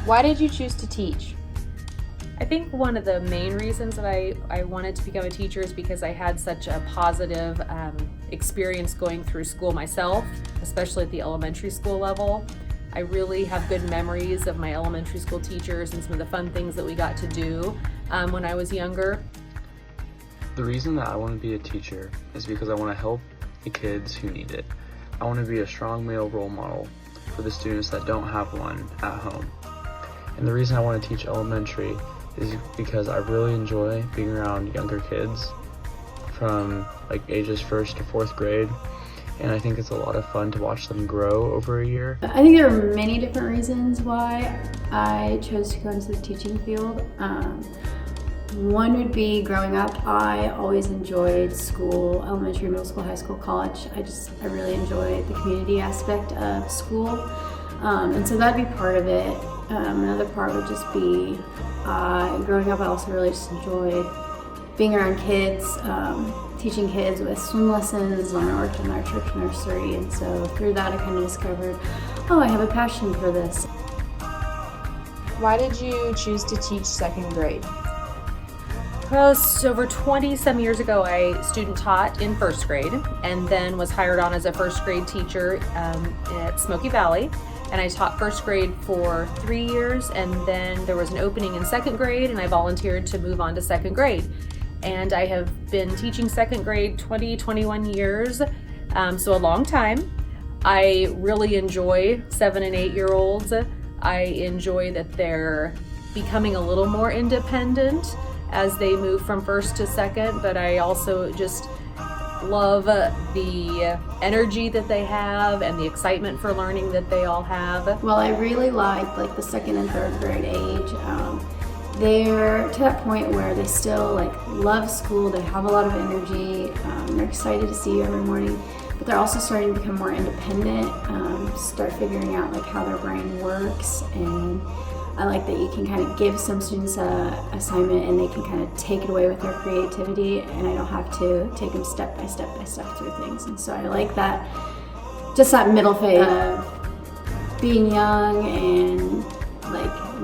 Why did you choose to teach? I think one of the main reasons that I wanted to become a teacher is because I had such a positive experience going through school myself, especially at the elementary school level. I really have good memories of my elementary school teachers and some of the fun things that we got to do when I was younger. The reason that I want to be a teacher is because I want to help the kids who need it. I want to be a strong male role model for the students that don't have one at home. And the reason I want to teach elementary is because I really enjoy being around younger kids from like ages 1st to 4th grade, and I think it's a lot of fun to watch them grow over a year. I think there are many different reasons why I chose to go into the teaching field. One would be growing up, I always enjoyed school, elementary, middle school, high school, college. I really enjoyed the community aspect of school, and so that'd be part of it. Another part would just be growing up, I also really just enjoyed being around kids, teaching kids with swim lessons when I worked in our church nursery, and so through that I kind of discovered, oh, I have a passion for this. Why did you choose to teach 2nd grade? Well, so over 20 some years ago, I student taught in 1st grade and then was hired on as a 1st grade teacher at Smoky Valley. And I taught 1st grade for 3 years, and then there was an opening in 2nd grade and I volunteered to move on to 2nd grade. And I have been teaching 2nd grade 21 years, so a long time. I really enjoy 7 and 8-year-olds. I enjoy that they're becoming a little more independent as they move from 1st to 2nd, but I also just love the energy that they have and the excitement for learning that they all have. Well, I really like the 2nd and 3rd grade age. They're to that point where they still love school, they have a lot of energy, they're excited to see you every morning, but they're also starting to become more independent, start figuring out how their brain works, and I like that you can kind of give some students an assignment and they can kind of take it away with their creativity, and I don't have to take them step by step through things. And so I like that, just that middle phase of being young and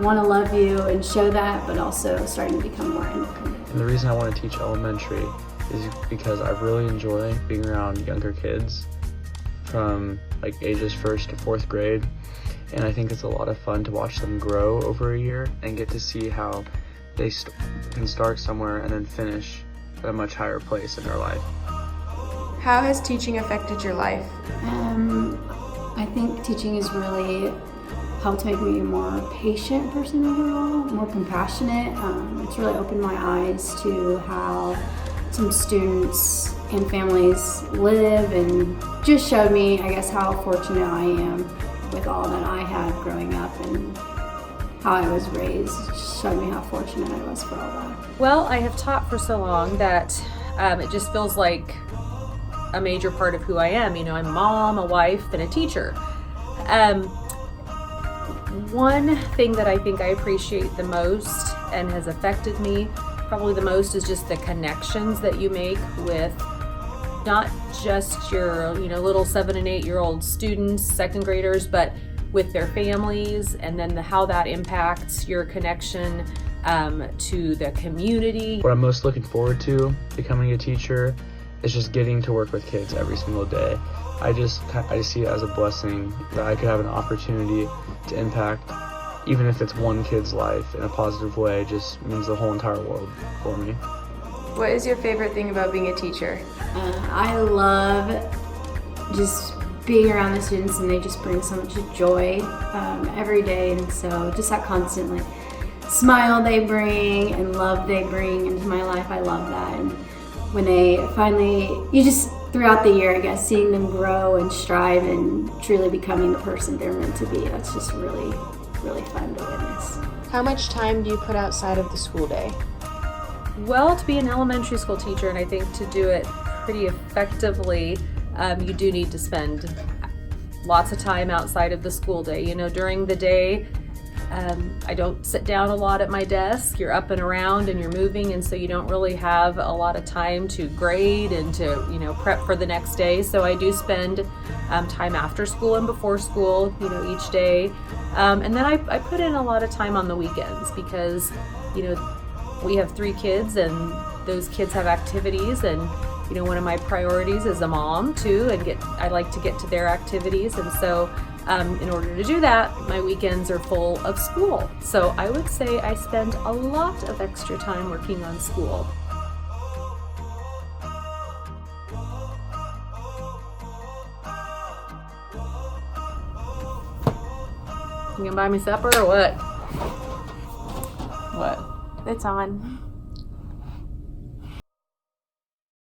want to love you and show that, but also starting to become more independent. And the reason I want to teach elementary is because I really enjoy being around younger kids from ages 1st to 4th grade. And I think it's a lot of fun to watch them grow over a year and get to see how they can start somewhere and then finish at a much higher place in their life. How has teaching affected your life? I think teaching has really helped make me a more patient person overall, more compassionate. It's really opened my eyes to how some students and families live, and just showed me, I guess, how fortunate I am with all that I had growing up and how I was raised. It just showed me how fortunate I was for all that. Well, I have taught for so long that it just feels like a major part of who I am. I'm a mom, a wife, and a teacher. One thing that I think I appreciate the most and has affected me probably the most is just the connections that you make with not just your little 7 and 8-year-old students, 2nd graders, but with their families, and then how that impacts your connection to the community. What I'm most looking forward to becoming a teacher is just getting to work with kids every single day. I just see it as a blessing that I could have an opportunity to impact, even if it's one kid's life in a positive way. It just means the whole entire world for me. What is your favorite thing about being a teacher? I love just being around the students, and they just bring so much joy every day, and so just that constant smile they bring and love they bring into my life, I love that. And when they finally, throughout the year, I guess, seeing them grow and strive and truly becoming the person they're meant to be, that's just really, really fun to witness. How much time do you put outside of the school day? Well, to be an elementary school teacher, and I think to do it pretty effectively, you do need to spend lots of time outside of the school day. During the day, I don't sit down a lot at my desk. You're up and around and you're moving, and so you don't really have a lot of time to grade and to prep for the next day. So I do spend time after school and before school each day And then I put in a lot of time on the weekends because, you know, we have 3 kids and those kids have activities, and you know, one of my priorities is a mom too, and I like to get to their activities, and so in order to do that, my weekends are full of school. So I would say I spend a lot of extra time working on school. You gonna buy me supper or what? What? It's on.